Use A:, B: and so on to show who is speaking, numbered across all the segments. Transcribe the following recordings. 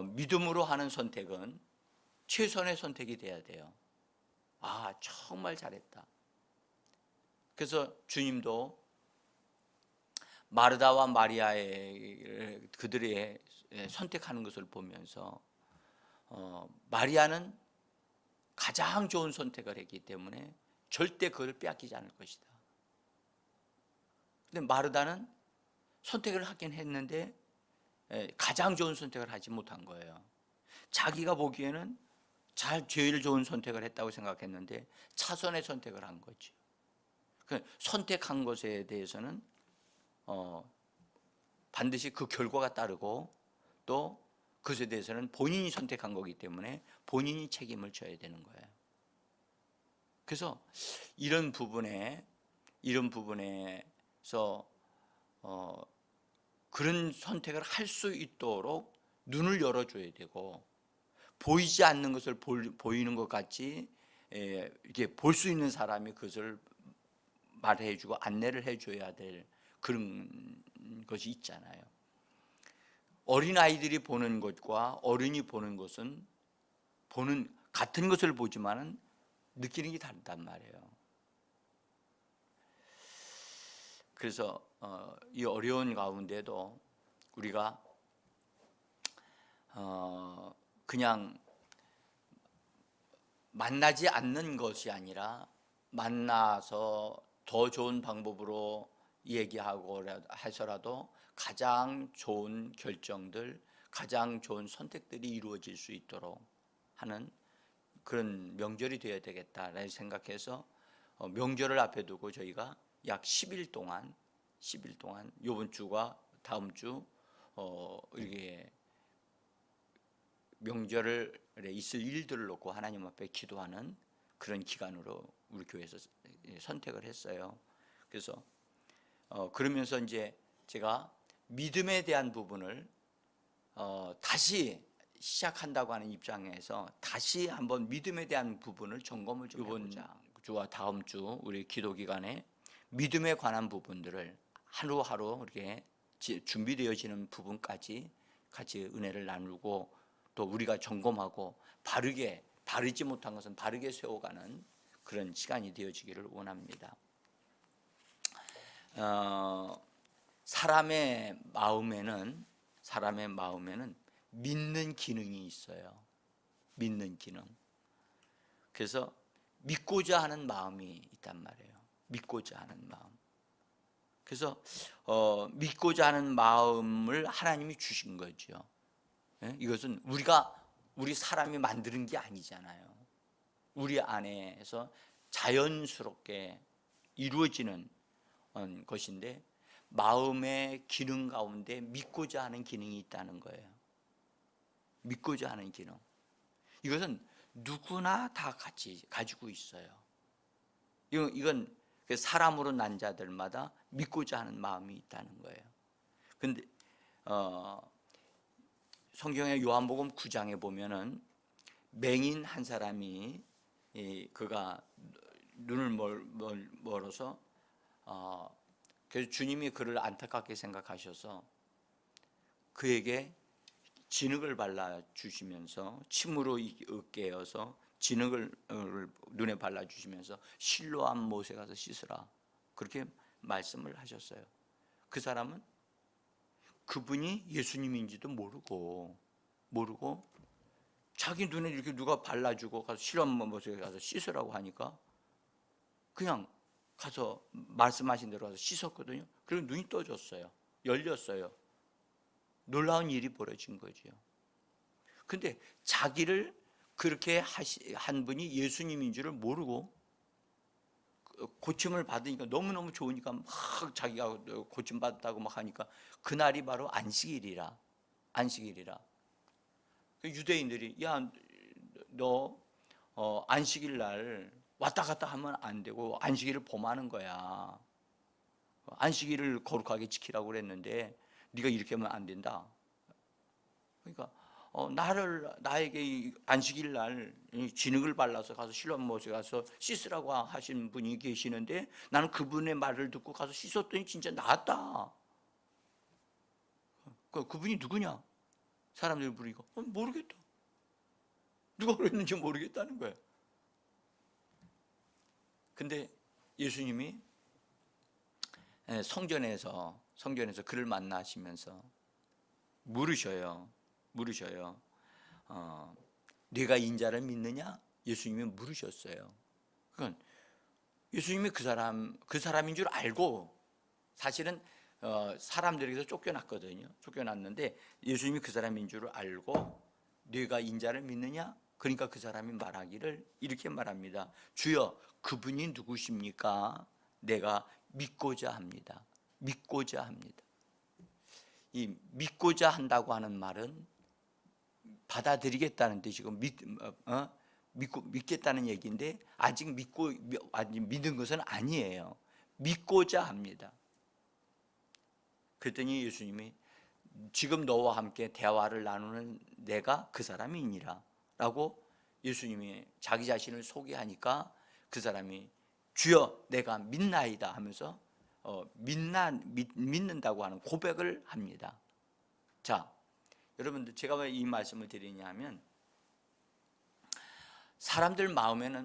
A: 믿음으로 하는 선택은 최선의 선택이 돼야 돼요. 아, 정말 잘했다. 그래서 주님도 마르다와 마리아의 그들의 선택하는 것을 보면서 마리아는 가장 좋은 선택을 했기 때문에 절대 그걸 빼앗기지 않을 것이다. 근데 마르다는 선택을 하긴 했는데 가장 좋은 선택을 하지 못한 거예요. 자기가 보기에는 제일 좋은 선택을 했다고 생각했는데 차선의 선택을 한 거지. 선택한 것에 대해서는 반드시 그 결과가 따르고 또 그것에 대해서는 본인이 선택한 거기 때문에 본인이 책임을 져야 되는 거예요. 그래서 이런 부분에서 그런 선택을 할 수 있도록 눈을 열어줘야 되고, 보이지 않는 것을 보이는 것 같이 이렇게 볼 수 있는 사람이 그것을 말해주고 안내를 해줘야 될 그런 것이 있잖아요. 어린아이들이 보는 것과 어른이 보는 것은 같은 것을 보지만은 느끼는 게 다르단 말이에요. 그래서 이 어려운 가운데도 우리가 그냥 만나지 않는 것이 아니라 만나서 더 좋은 방법으로 얘기하고 해서라도 가장 좋은 결정들, 가장 좋은 선택들이 이루어질 수 있도록 하는 그런 명절이 되어야 되겠다라고 생각해서 명절을 앞에 두고 저희가 약 10일 동안 이번 주와 다음 주 이렇게 명절에 있을 일들을 놓고 하나님 앞에 기도하는 그런 기간으로 우리 교회에서 선택을 했어요. 그래서 그러면서 이제 제가 믿음에 대한 부분을 다시 시작한다고 하는 입장에서 다시 한번 믿음에 대한 부분을 점검을 좀 해보자. 이번 주와 다음 주 우리 기도 기간에 믿음에 관한 부분들을 하루하루 이렇게 준비되어지는 부분까지 같이 은혜를 나누고 또 우리가 점검하고 바르지 못한 것은 바르게 세워가는 그런 시간이 되어지기를 원합니다. 사람의 마음에는 믿는 기능이 있어요. 믿는 기능. 그래서 믿고자 하는 마음이 있단 말이에요. 믿고자 하는 마음. 그래서 믿고자 하는 마음을 하나님이 주신 거죠. 이것은 우리 사람이 만드는 게 아니잖아요. 우리 안에서 자연스럽게 이루어지는 것인데 마음의 기능 가운데 믿고자 하는 기능이 있다는 거예요. 믿고자 하는 기능. 이것은 누구나 다 같이 가지고 있어요. 이건 사람으로 난 자들마다 믿고자 하는 마음이 있다는 거예요. 근데 성경의 요한복음 9장에 보면은 맹인 한 사람이 그가 눈을 멀어서 그래서 주님이 그를 안타깝게 생각하셔서 그에게 진흙을 발라주시면서 침으로 으깨어서 진흙을 눈에 발라주시면서 실로암 못에 가서 씻으라 그렇게 말씀을 하셨어요. 그 사람은 그분이 예수님인지도 모르고 자기 눈에 이렇게 누가 발라주고 가서 실로암 못에 가서 씻으라고 하니까 그냥 가서 말씀하신 대로 가서 씻었거든요. 그리고 눈이 떠졌어요. 열렸어요. 놀라운 일이 벌어진 거죠. 근데 자기를 그렇게 한 분이 예수님인 줄을 모르고 고침을 받으니까 너무너무 좋으니까 막 자기가 고침 받았다고 막 하니까 그날이 바로 안식일이라. 유대인들이 야, 너 안식일 날 왔다 갔다 하면 안 되고 안식일을 범하는 거야. 안식일을 거룩하게 지키라고 그랬는데 네가 이렇게 하면 안 된다. 그러니까 나에게 안식일 날 진흙을 발라서 가서 실로암 못에 가서 씻으라고 하신 분이 계시는데 나는 그분의 말을 듣고 가서 씻었더니 진짜 나았다. 그분이 누구냐? 사람들 부르니까 모르겠다. 누가 그랬는지 모르겠다는 거예요. 근데 예수님이 성전에서 그를 만나시면서 물으셔요. 네가 인자를 믿느냐? 예수님이 물으셨어요. 그건 예수님이 그 사람인 줄 알고, 사실은 사람들에게서 쫓겨났거든요. 쫓겨났는데 예수님이 그 사람인 줄 알고 네가 인자를 믿느냐? 그러니까 그 사람이 말하기를 이렇게 말합니다. 주여, 그분이 누구십니까? 내가 믿고자 합니다. 믿고자 합니다. 이 믿고자 한다고 하는 말은 받아들이겠다는 뜻이고 믿겠다는 얘기인데, 아직 믿은 것은 아니에요. 믿고자 합니다. 그랬더니 예수님이 지금 너와 함께 대화를 나누는 내가 그 사람이니라 라고 예수님이 자기 자신을 소개하니까 그 사람이 주여 내가 믿나이다 하면서 믿는다고 하는 고백을 합니다. 자, 여러분들, 제가 왜 이 말씀을 드리냐 하면, 사람들 마음에는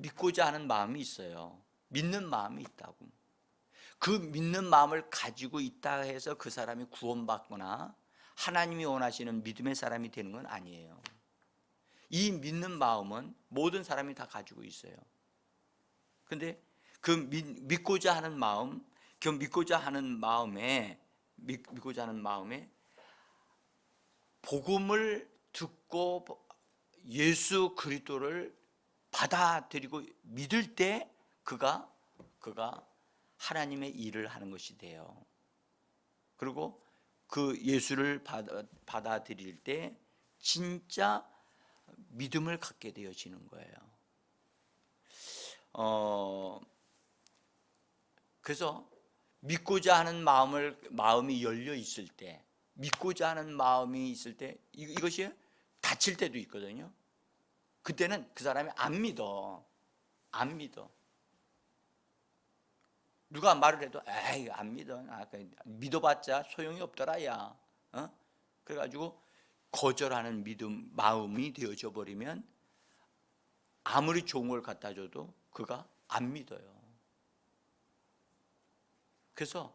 A: 믿고자 하는 마음이 있어요. 믿는 마음이 있다고. 그 믿는 마음을 가지고 있다 해서 그 사람이 구원받거나 하나님이 원하시는 믿음의 사람이 되는 건 아니에요. 이 믿는 마음은 모든 사람이 다 가지고 있어요. 근데 그 믿고자 하는 마음, 믿고자 하는 마음에 복음을 듣고 예수 그리스도를 받아들이고 믿을 때 그가 하나님의 일을 하는 것이 돼요. 그리고 그 예수를 받아들일 때 진짜 믿음을 갖게 되어지는 거예요. 그래서 믿고자 하는 마음이 열려 있을 때, 믿고자 하는 마음이 있을 때, 이것이 다칠 때도 있거든요. 그때는 그 사람이 안 믿어. 누가 말을 해도 에이 안 믿어. 믿어봤자 소용이 없더라 야. 그래가지고 거절하는 마음이 되어져 버리면 아무리 좋은 걸 갖다 줘도 그가 안 믿어요. 그래서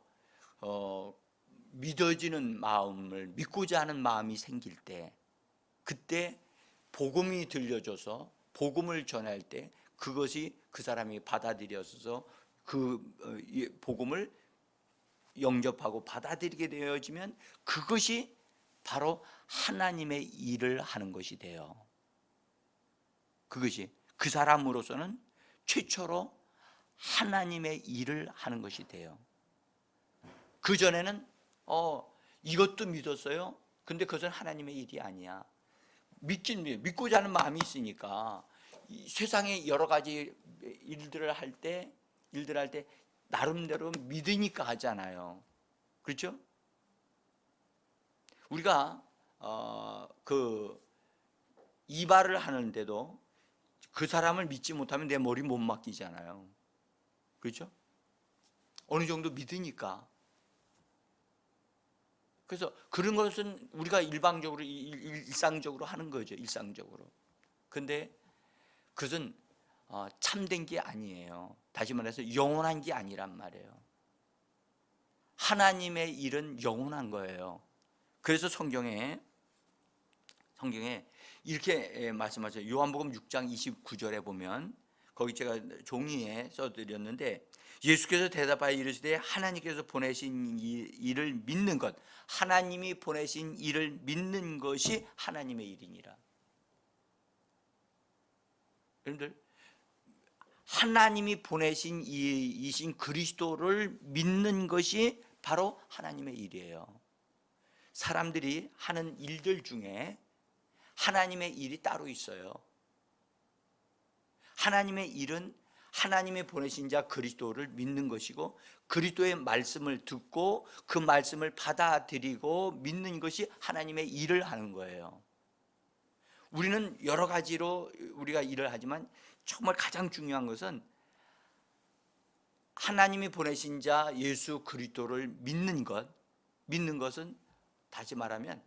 A: 믿어지는 마음을, 믿고자 하는 마음이 생길 때, 그때 복음이 들려줘서 복음을 전할 때 그것이 그 사람이 받아들여서 그 복음을 영접하고 받아들이게 되어지면 그것이 바로 하나님의 일을 하는 것이 돼요. 그것이 그 사람으로서는 최초로 하나님의 일을 하는 것이 돼요. 그전에는 이것도 믿었어요. 근데 그것은 하나님의 일이 아니야. 믿고자 하는 마음이 있으니까 세상에 여러 가지 일들을 할 때 나름대로 믿으니까 하잖아요. 그렇죠? 우리가 그 이발을 하는데도 그 사람을 믿지 못하면 내 머리 못 맡기잖아요. 그렇죠? 어느 정도 믿으니까. 그래서 그런 것은 우리가 일상적으로 하는 거죠. 일상적으로. 근데 그것은 참된 게 아니에요. 다시 말해서 영원한 게 아니란 말이에요. 하나님의 일은 영원한 거예요. 그래서 성경에 이렇게 말씀하세요. 요한복음 6장 29절에 보면, 거기 제가 종이에 써드렸는데, 예수께서 대답하여 이르시되 하나님께서 보내신 일을 믿는 것, 하나님이 보내신 일을 믿는 것이 하나님의 일이니라. 여러분들, 하나님이 보내신 이신 그리스도를 믿는 것이 바로 하나님의 일이에요. 사람들이 하는 일들 중에 하나님의 일이 따로 있어요. 하나님의 일은 하나님이 보내신 자 그리스도를 믿는 것이고, 그리스도의 말씀을 듣고 그 말씀을 받아들이고 믿는 것이 하나님의 일을 하는 거예요. 우리는 여러 가지로 우리가 일을 하지만 정말 가장 중요한 것은 하나님이 보내신 자 예수 그리스도를 믿는 것은 다시 말하면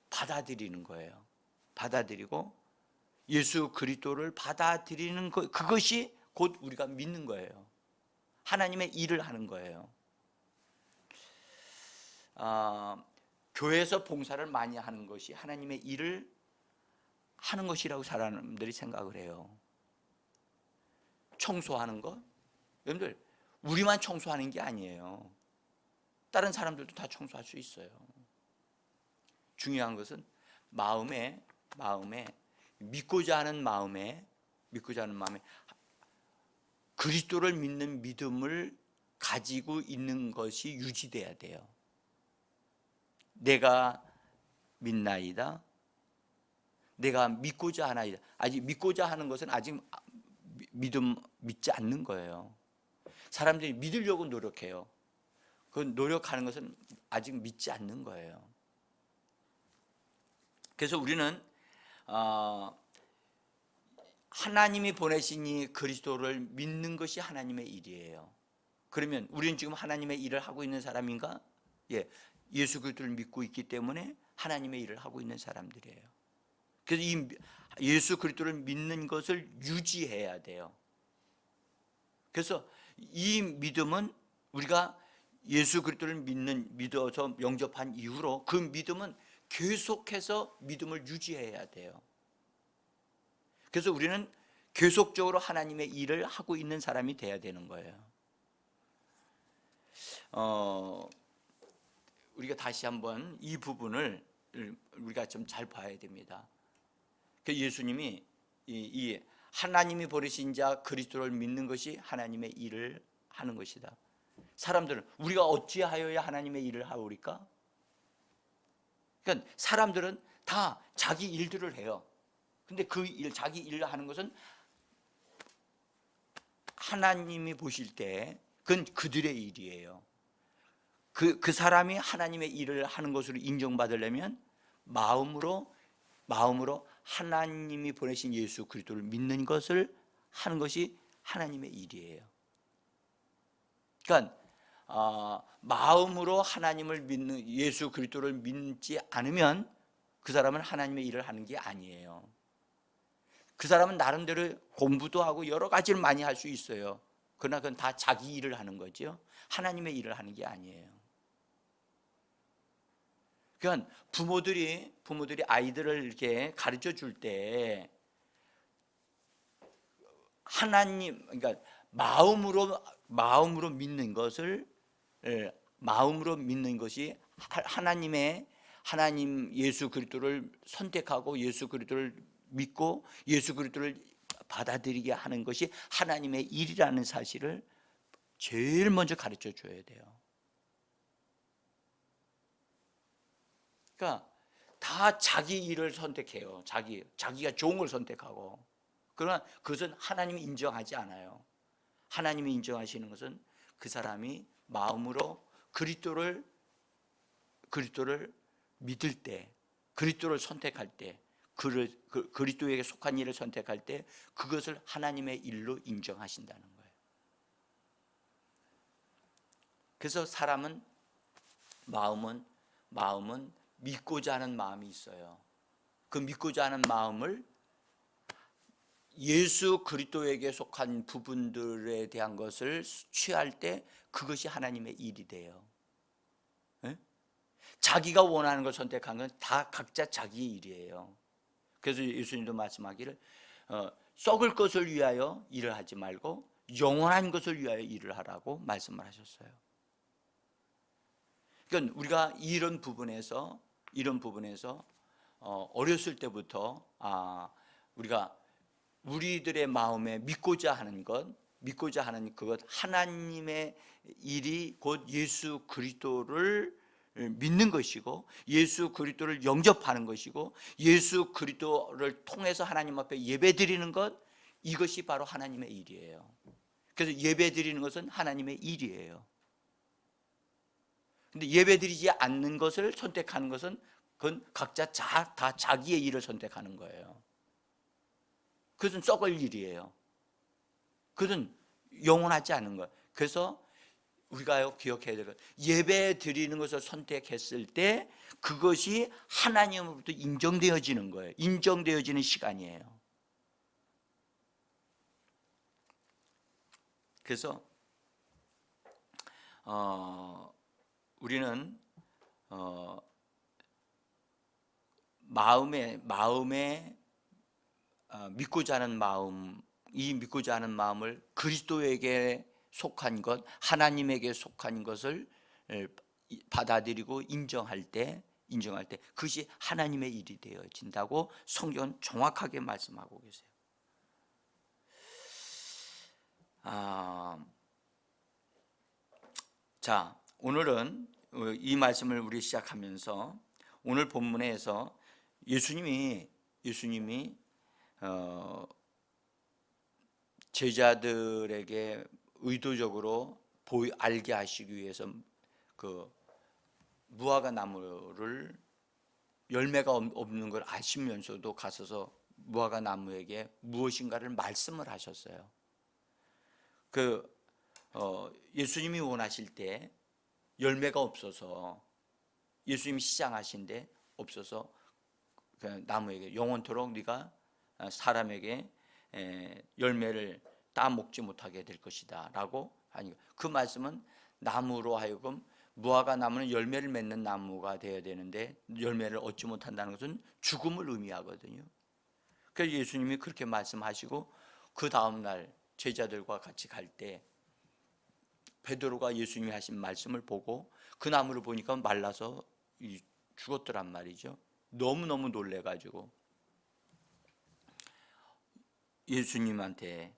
A: 받아들이는 거예요. 받아들이고 예수 그리스도를 받아들이는 것, 그것이 곧 우리가 믿는 거예요. 하나님의 일을 하는 거예요. 교회에서 봉사를 많이 하는 것이 하나님의 일을 하는 것이라고 사람들이 생각을 해요. 청소하는 것, 여러분들 우리만 청소하는 게 아니에요. 다른 사람들도 다 청소할 수 있어요. 중요한 것은 마음에 믿고자 하는 마음에 그리스도를 믿는 믿음을 가지고 있는 것이 유지돼야 돼요. 내가 믿나이다. 내가 믿고자 하나이다. 아직 믿고자 하는 것은 아직 믿지 않는 거예요. 사람들이 믿으려고 노력해요. 그 노력하는 것은 아직 믿지 않는 거예요. 그래서 우리는 하나님이 보내신 이 그리스도를 믿는 것이 하나님의 일이에요. 그러면 우리는 지금 하나님의 일을 하고 있는 사람인가? 예, 예수 그리스도를 믿고 있기 때문에 하나님의 일을 하고 있는 사람들이에요. 그래서 이 예수 그리스도를 믿는 것을 유지해야 돼요. 그래서 이 믿음은 우리가 예수 그리스도를 믿어서 영접한 이후로 그 믿음은 계속해서 믿음을 유지해야 돼요. 그래서 우리는 계속적으로 하나님의 일을 하고 있는 사람이 돼야 되는 거예요. 우리가 다시 한번 이 부분을 우리가 좀 잘 봐야 됩니다. 예수님이 이 하나님이 보내신 자 그리스도를 믿는 것이 하나님의 일을 하는 것이다. 사람들은 우리가 어찌하여야 하나님의 일을 하오리까? 그러니까 사람들은 다 자기 일들을 해요. 근데 그 일, 자기 일을 하는 것은 하나님이 보실 때 그건 그들의 일이에요. 그 사람이 하나님의 일을 하는 것으로 인정받으려면 마음으로 하나님이 보내신 예수 그리스도를 믿는 것을 하는 것이 하나님의 일이에요. 그러니까 마음으로 하나님을 믿는 예수 그리스도를 믿지 않으면 그 사람은 하나님의 일을 하는 게 아니에요. 그 사람은 나름대로 공부도 하고 여러 가지를 많이 할 수 있어요. 그러나 그건 다 자기 일을 하는 거죠. 하나님의 일을 하는 게 아니에요. 그러니까 부모들이 아이들을 이렇게 가르쳐 줄 때 하나님, 그러니까 마음으로 믿는 것을, 마음으로 믿는 것이 하나님 예수 그리스도를 선택하고 예수 그리스도를 믿고 예수 그리스도를 받아들이게 하는 것이 하나님의 일이라는 사실을 제일 먼저 가르쳐 줘야 돼요. 그러니까 다 자기 일을 선택해요. 자기가 좋은 걸 선택하고. 그러나 그것은 하나님이 인정하지 않아요. 하나님이 인정하시는 것은 그 사람이 마음으로 그리스도를 믿을 때, 그리스도를 선택할 때, 그리스도에게 속한 일을 선택할 때 그것을 하나님의 일로 인정하신다는 거예요. 그래서 사람은 마음은 믿고자 하는 마음이 있어요. 그 믿고자 하는 마음을 예수 그리스도에게 속한 부분들에 대한 것을 취할 때 그것이 하나님의 일이 돼요. 네? 자기가 원하는 걸 선택한 건 다 각자 자기의 일이에요. 그래서 예수님도 말씀하기를 썩을 것을 위하여 일을 하지 말고 영원한 것을 위하여 일을 하라고 말씀을 하셨어요. 그러니까 우리가 이런 부분에서 어렸을 때부터 우리가 우리들의 마음에 믿고자 하는 그것 하나님의 일이 곧 예수 그리스도를 믿는 것이고 예수 그리스도를 영접하는 것이고 예수 그리스도를 통해서 하나님 앞에 예배드리는 것, 이것이 바로 하나님의 일이에요. 그래서 예배드리는 것은 하나님의 일이에요. 근데 예배드리지 않는 것을 선택하는 것은 그건 각자 다 자기의 일을 선택하는 거예요. 그것은 썩을 일이에요. 그것은 영원하지 않은 거예요. 그래서 우리가 기억해야 될 것, 예배 드리는 것을 선택했을 때 그것이 하나님으로부터 인정되어지는 거예요. 인정되어지는 시간이에요. 그래서 우리는 마음에 믿고자 하는 마음, 이 믿고자 하는 마음을 그리스도에게 속한 것, 하나님에게 속한 것을 받아들이고 인정할 때 그것이 하나님의 일이 되어진다고 성경은 정확하게 말씀하고 계세요. 자, 오늘은 이 말씀을 우리 시작하면서 오늘 본문에서 예수님이 제자들에게 의도적으로 알게 하시기 위해서 그 무화과 나무를 열매가 없는 걸 아시면서도 가서서 무화과 나무에게 무엇인가를 말씀을 하셨어요. 예수님이 원하실 때 열매가 없어서, 예수님이 시장하신데 없어서 그 나무에게 영원토록 네가 사람에게 열매를 따먹지 못하게 될 것이다 라고 하니, 그 말씀은 나무로 하여금, 무화과 나무는 열매를 맺는 나무가 되어야 되는데 열매를 얻지 못한다는 것은 죽음을 의미하거든요. 그래서 예수님이 그렇게 말씀하시고 그 다음날 제자들과 같이 갈 때 베드로가 예수님이 하신 말씀을 보고 그 나무를 보니까 말라서 죽었더란 말이죠. 너무너무 놀래가지고 예수님한테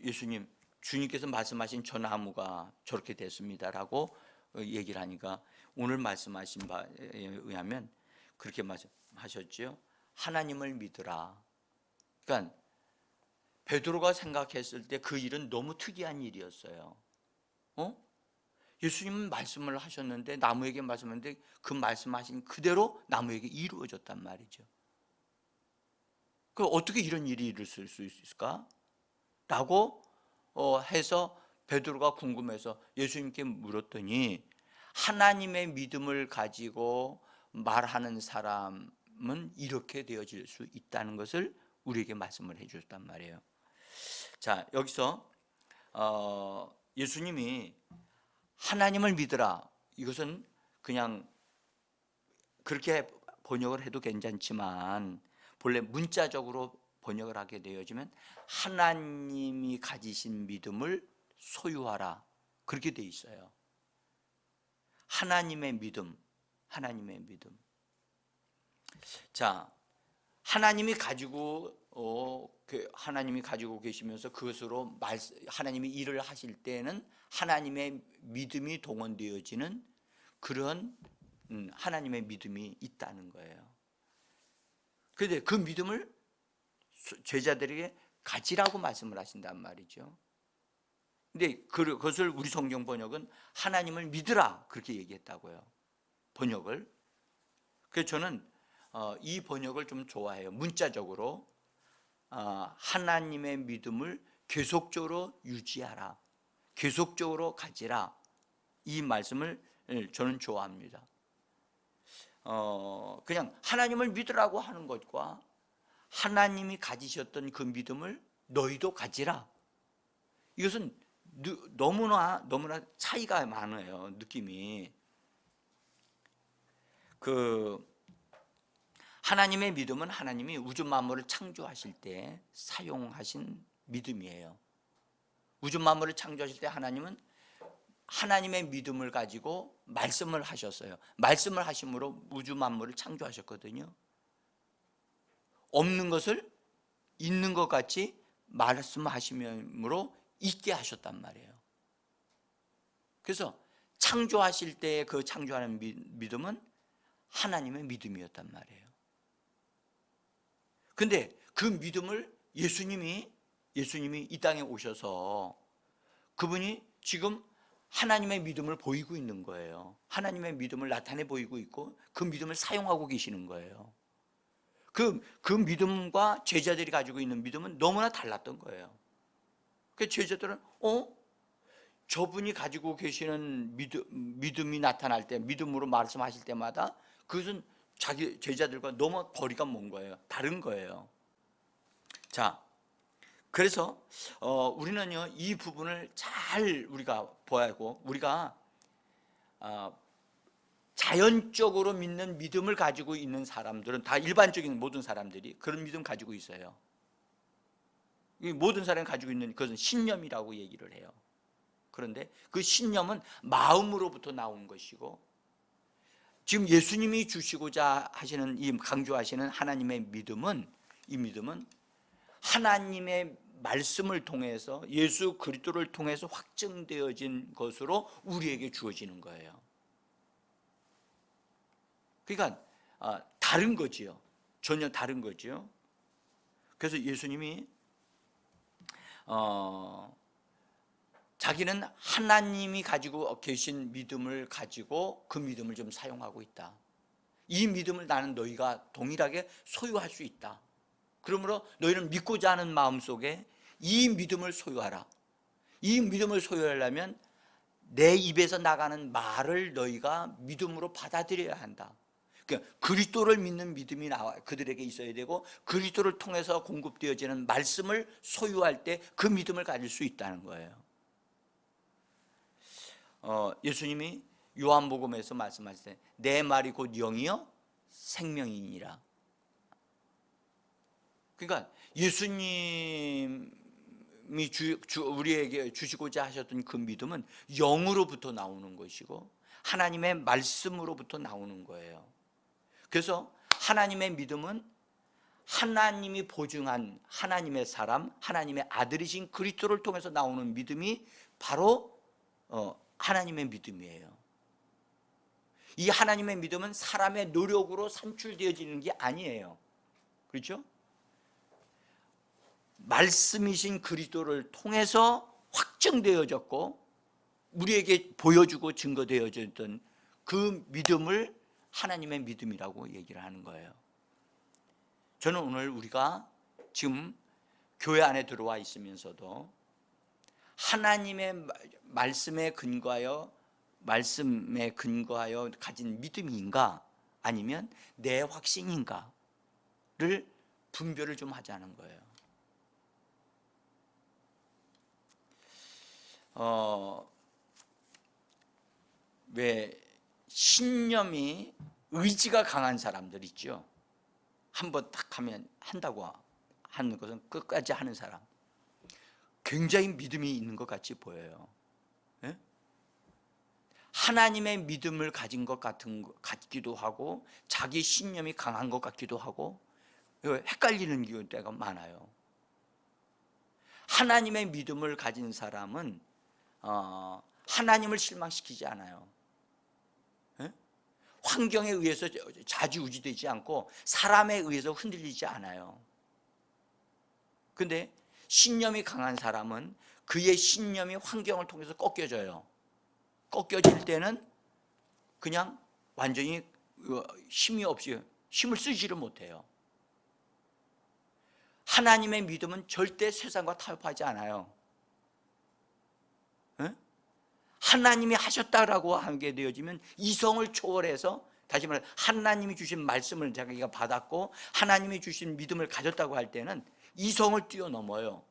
A: 예수님, 주님께서 말씀하신 저 나무가 저렇게 됐습니다라고 얘기를 하니까 오늘 말씀하신 바에 의하면 그렇게 말씀하셨죠. 하나님을 믿으라. 그러니까 베드로가 생각했을 때 그 일은 너무 특이한 일이었어요. 예수님은 말씀을 하셨는데, 나무에게 말씀했는데 그 말씀하신 그대로 나무에게 이루어졌단 말이죠. 그 어떻게 이런 일이 있을 수 있을까? 라고 해서 베드로가 궁금해서 예수님께 물었더니, 하나님의 믿음을 가지고 말하는 사람은 이렇게 되어질 수 있다는 것을 우리에게 말씀을 해 주셨단 말이에요. 자, 여기서 예수님이 하나님을 믿으라, 이것은 그냥 그렇게 번역을 해도 괜찮지만 본래 문자적으로 번역을 하게 되어지면 하나님이 가지신 믿음을 소유하라, 그렇게 돼 있어요. 하나님의 믿음. 자, 하나님이 가지고 계시면서 그것으로 하나님이 일을 하실 때는 하나님의 믿음이 동원되어지는 그런 하나님의 믿음이 있다는 거예요. 그런데 그 믿음을 제자들에게 가지라고 말씀을 하신단 말이죠. 근데 그것을 우리 성경 번역은 하나님을 믿으라 그렇게 얘기했다고요, 번역을. 그래서 저는 이 번역을 좀 좋아해요. 문자적으로 하나님의 믿음을 계속적으로 유지하라, 계속적으로 가지라, 이 말씀을 저는 좋아합니다. 그냥 하나님을 믿으라고 하는 것과 하나님이 가지셨던 그 믿음을 너희도 가지라, 이것은 너무나 차이가 많아요, 느낌이. 하나님의 믿음은 하나님이 우주 만물을 창조하실 때 사용하신 믿음이에요. 우주 만물을 창조하실 때 하나님은 하나님의 믿음을 가지고 말씀을 하셨어요. 말씀을 하심으로 우주 만물을 창조하셨거든요. 없는 것을 있는 것 같이 말씀하심으로 있게 하셨단 말이에요. 그래서 창조하실 때 그 창조하는 믿음은 하나님의 믿음이었단 말이에요. 근데 그 믿음을 예수님이 이 땅에 오셔서 그분이 지금 하나님의 믿음을 보이고 있는 거예요. 하나님의 믿음을 나타내 보이고 있고 그 믿음을 사용하고 계시는 거예요. 그 믿음과 제자들이 가지고 있는 믿음은 너무나 달랐던 거예요. 그 제자들은 저분이 가지고 계시는 믿음이 나타날 때, 믿음으로 말씀하실 때마다 그것은 자기 제자들과 너무 거리가 먼 거예요. 다른 거예요. 자, 그래서 우리는요, 이 부분을 잘 우리가 봐야 하고, 우리가 자연적으로 믿는 믿음을 가지고 있는 사람들은, 다 일반적인 모든 사람들이 그런 믿음 가지고 있어요. 이 모든 사람이 가지고 있는 그것은 신념이라고 얘기를 해요. 그런데 그 신념은 마음으로부터 나온 것이고, 지금 예수님이 주시고자 하시는, 이 강조하시는 하나님의 믿음은, 이 믿음은 하나님의 말씀을 통해서, 예수 그리스도를 통해서 확증되어진 것으로 우리에게 주어지는 거예요. 그러니까 다른 거지요. 전혀 다른 거지요. 그래서 예수님이 자기는 하나님이 가지고 계신 믿음을 가지고 그 믿음을 좀 사용하고 있다. 이 믿음을 나는 너희가 동일하게 소유할 수 있다. 그러므로 너희는 믿고자 하는 마음속에 이 믿음을 소유하라. 이 믿음을 소유하려면 내 입에서 나가는 말을 너희가 믿음으로 받아들여야 한다. 그러니까 그리스도를 믿는 믿음이 그들에게 있어야 되고, 그리스도를 통해서 공급되어지는 말씀을 소유할 때 그 믿음을 가질 수 있다는 거예요. 예수님이 요한복음에서 말씀하실 때 내 말이 곧 영이요 생명이니라. 그러니까 예수님이 우리에게 주시고자 하셨던 그 믿음은 영으로부터 나오는 것이고 하나님의 말씀으로부터 나오는 거예요. 그래서 하나님의 믿음은 하나님이 보증한 하나님의 사람, 하나님의 아들이신 그리스도를 통해서 나오는 믿음이 바로 하나님의 믿음이에요. 이 하나님의 믿음은 사람의 노력으로 산출되어지는 게 아니에요. 그렇죠? 말씀이신 그리스도를 통해서 확증되어졌고 우리에게 보여주고 증거되어졌던 그 믿음을 하나님의 믿음이라고 얘기를 하는 거예요. 저는 오늘 우리가 지금 교회 안에 들어와 있으면서도 하나님의 말씀에 근거하여 가진 믿음인가 아니면 내 확신인가를 분별을 좀 하자는 거예요. 왜 신념이 의지가 강한 사람들 있죠. 한번 딱 하면 한다고 하는 것은 끝까지 하는 사람, 굉장히 믿음이 있는 것 같이 보여요. 예? 하나님의 믿음을 가진 것 같기도 하고 자기 신념이 강한 것 같기도 하고 헷갈리는 때가 많아요. 하나님의 믿음을 가진 사람은 하나님을 실망시키지 않아요. 예? 환경에 의해서 좌지우지되지 않고 사람에 의해서 흔들리지 않아요. 그런데 신념이 강한 사람은 그의 신념이 환경을 통해서 꺾여져요. 꺾여질 때는 그냥 완전히 힘이 없이 힘을 쓰지를 못해요. 하나님의 믿음은 절대 세상과 타협하지 않아요. 네? 하나님이 하셨다라고 하게 되어지면 이성을 초월해서, 다시 말해 하나님이 주신 말씀을 자기가 받았고 하나님이 주신 믿음을 가졌다고 할 때는 이성을 뛰어넘어요.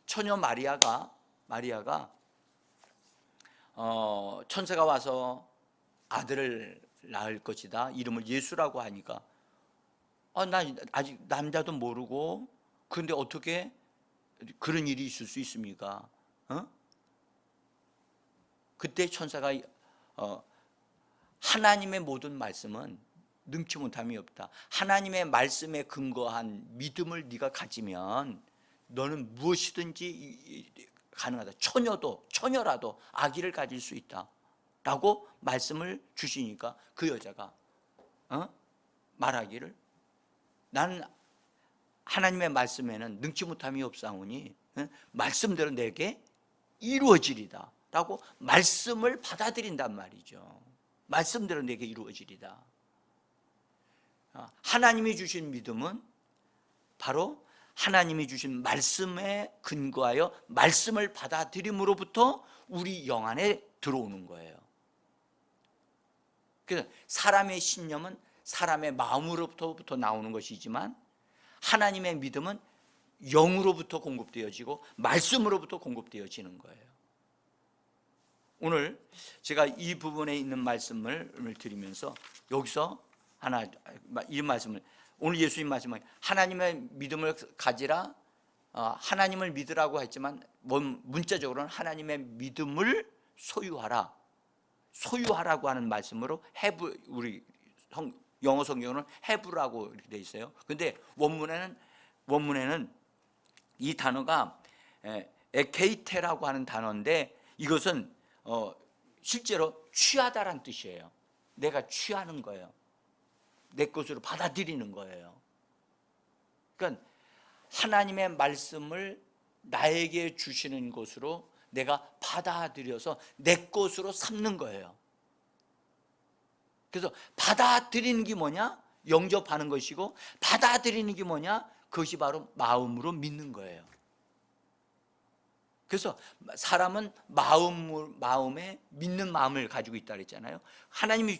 A: 처녀 마리아가 천사가 와서 아들을 낳을 것이다, 이름을 예수라고 하니까 나 아직 남자도 모르고 그런데 어떻게 그런 일이 있을 수 있습니까? 그때 천사가 하나님의 모든 말씀은 능치 못함이 없다. 하나님의 말씀에 근거한 믿음을 네가 가지면 너는 무엇이든지 가능하다. 처녀라도 아기를 가질 수 있다 라고 말씀을 주시니까 그 여자가 말하기를, 나는 하나님의 말씀에는 능치 못함이 없사오니 말씀대로 내게 이루어지리다 라고 말씀을 받아들인단 말이죠. 말씀대로 내게 이루어지리다. 하나님이 주신 믿음은 바로 하나님이 주신 말씀에 근거하여 말씀을 받아들임으로부터 우리 영 안에 들어오는 거예요. 그래서 사람의 신념은 사람의 마음으로부터 나오는 것이지만 하나님의 믿음은 영으로부터 공급되어지고 말씀으로부터 공급되어지는 거예요. 오늘 제가 이 부분에 있는 말씀을 드리면서 여기서 이 말씀을, 오늘 예수님 말씀은 하나님의 믿음을 가지라, 하나님을 믿으라고 했지만 문자적으로는 하나님의 믿음을 소유하라고 하는 말씀으로 우리 영어 성경은 have라고 이렇게 돼 있어요. 근데 원문에는 이 단어가 에케이테라고 하는 단어인데 이것은 실제로 취하다란 뜻이에요. 내가 취하는 거예요. 내 것으로 받아들이는 거예요. 그러니까 하나님의 말씀을 나에게 주시는 것으로 내가 받아들여서 내 것으로 삼는 거예요. 그래서 받아들이는 게 뭐냐? 영접하는 것이고, 받아들이는 게 뭐냐? 그것이 바로 마음으로 믿는 거예요. 그래서 사람은 마음에 믿는 마음을 가지고 있다 그랬잖아요. 하나님이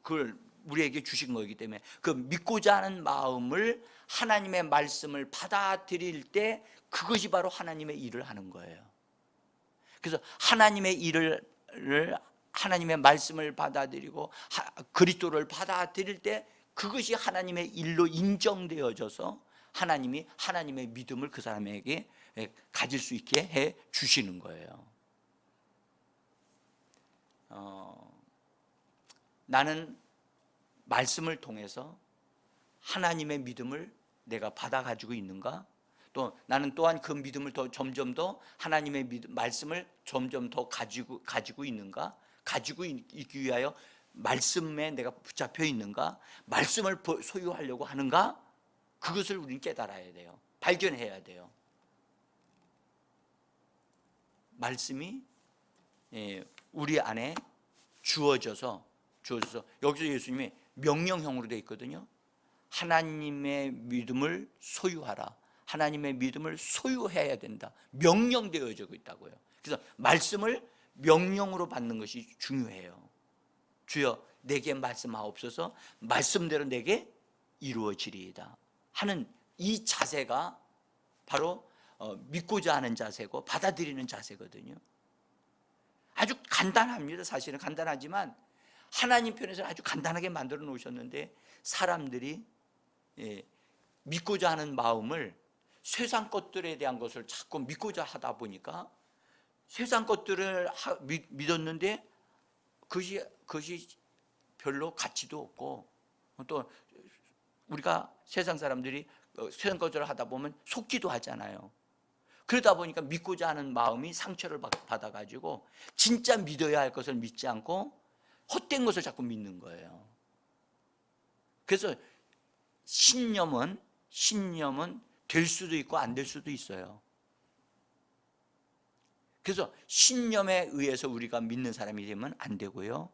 A: 그걸 우리에게 주신 거기 때문에 그 믿고자 하는 마음을, 하나님의 말씀을 받아들일 때 그것이 바로 하나님의 일을 하는 거예요. 그래서 하나님의 말씀을 받아들이고 그리스도를 받아들일 때 그것이 하나님의 일로 인정되어져서 하나님이 하나님의 믿음을 그 사람에게 가질 수 있게 해 주시는 거예요. 나는 말씀을 통해서 하나님의 믿음을 내가 받아 가지고 있는가? 또 나는 또한 그 믿음을 점점 더 하나님의 말씀을 점점 더 가지고 있는가? 가지고 있기 위하여 말씀에 내가 붙잡혀 있는가? 말씀을 소유하려고 하는가? 그것을 우리는 깨달아야 돼요. 발견해야 돼요. 말씀이 우리 안에 주어져서 여기서 예수님이 명령형으로 되어 있거든요. 하나님의 믿음을 소유하라. 하나님의 믿음을 소유해야 된다. 명령되어지고 있다고요. 그래서 말씀을 명령으로 받는 것이 중요해요. 주여 내게 말씀하옵소서, 말씀대로 내게 이루어지리이다 하는 이 자세가 바로 믿고자 하는 자세고 받아들이는 자세거든요. 아주 간단합니다. 사실은 간단하지만 하나님 편에서는 아주 간단하게 만들어 놓으셨는데 사람들이 믿고자 하는 마음을 세상 것들에 대한 것을 자꾸 믿고자 하다 보니까 세상 것들을 믿었는데 그것이 별로 가치도 없고, 또 우리가 세상 사람들이 세상 것들을 하다 보면 속기도 하잖아요. 그러다 보니까 믿고자 하는 마음이 상처를 받아가지고 진짜 믿어야 할 것을 믿지 않고 헛된 것을 자꾸 믿는 거예요. 그래서 신념은 될 수도 있고 안 될 수도 있어요. 그래서 신념에 의해서 우리가 믿는 사람이 되면 안 되고요,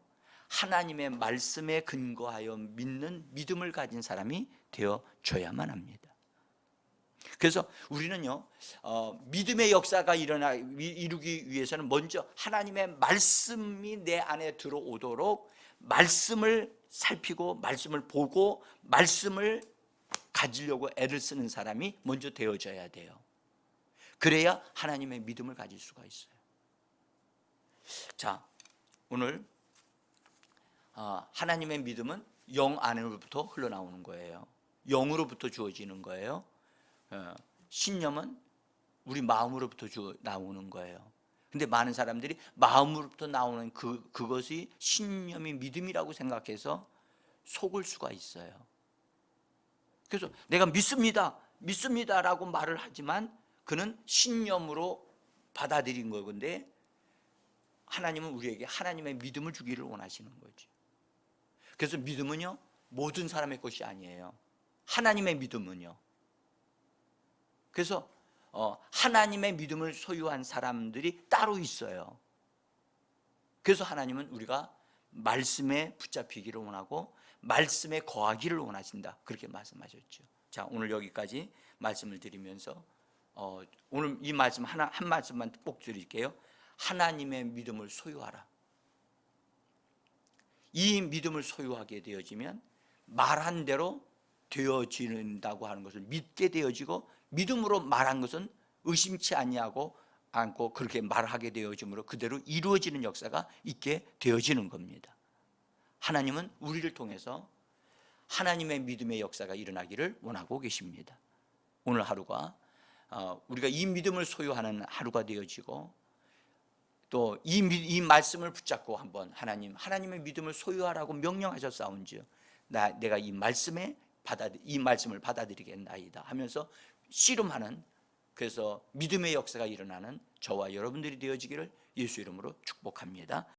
A: 하나님의 말씀에 근거하여 믿는 믿음을 가진 사람이 되어줘야만 합니다. 그래서 우리는요, 믿음의 역사가 이루기 위해서는 먼저 하나님의 말씀이 내 안에 들어오도록 말씀을 살피고 말씀을 보고 말씀을 가지려고 애를 쓰는 사람이 먼저 되어져야 돼요. 그래야 하나님의 믿음을 가질 수가 있어요. 자, 오늘 하나님의 믿음은 영 안으로부터 흘러나오는 거예요. 영으로부터 주어지는 거예요. 신념은 우리 마음으로부터 나오는 거예요. 근데 많은 사람들이 마음으로부터 나오는 그것이 신념이 믿음이라고 생각해서 속을 수가 있어요. 그래서 내가 믿습니다라고 말을 하지만 그는 신념으로 받아들인 거건데, 하나님은 우리에게 하나님의 믿음을 주기를 원하시는 거죠. 그래서 믿음은요, 모든 사람의 것이 아니에요. 하나님의 믿음은요. 그래서 하나님의 믿음을 소유한 사람들이 따로 있어요. 그래서 하나님은 우리가 말씀에 붙잡히기를 원하고 말씀에 거하기를 원하신다, 그렇게 말씀하셨죠. 자, 오늘 여기까지 말씀을 드리면서 오늘 이 말씀 한 말씀만 꼭 드릴게요. 하나님의 믿음을 소유하라. 이 믿음을 소유하게 되어지면 말한 대로 되어진다고 하는 것을 믿게 되어지고, 믿음으로 말한 것은 의심치 아니하고 않고 그렇게 말하게 되어짐으로 그대로 이루어지는 역사가 있게 되어지는 겁니다. 하나님은 우리를 통해서 하나님의 믿음의 역사가 일어나기를 원하고 계십니다. 오늘 하루가 우리가 이 믿음을 소유하는 하루가 되어지고, 또 이 말씀을 붙잡고 한번 하나님의 믿음을 소유하라고 명령하셨사온즉 내가 이 말씀을 받아들이겠나이다 하면서 씨름하는, 그래서 믿음의 역사가 일어나는 저와 여러분들이 되어지기를 예수 이름으로 축복합니다.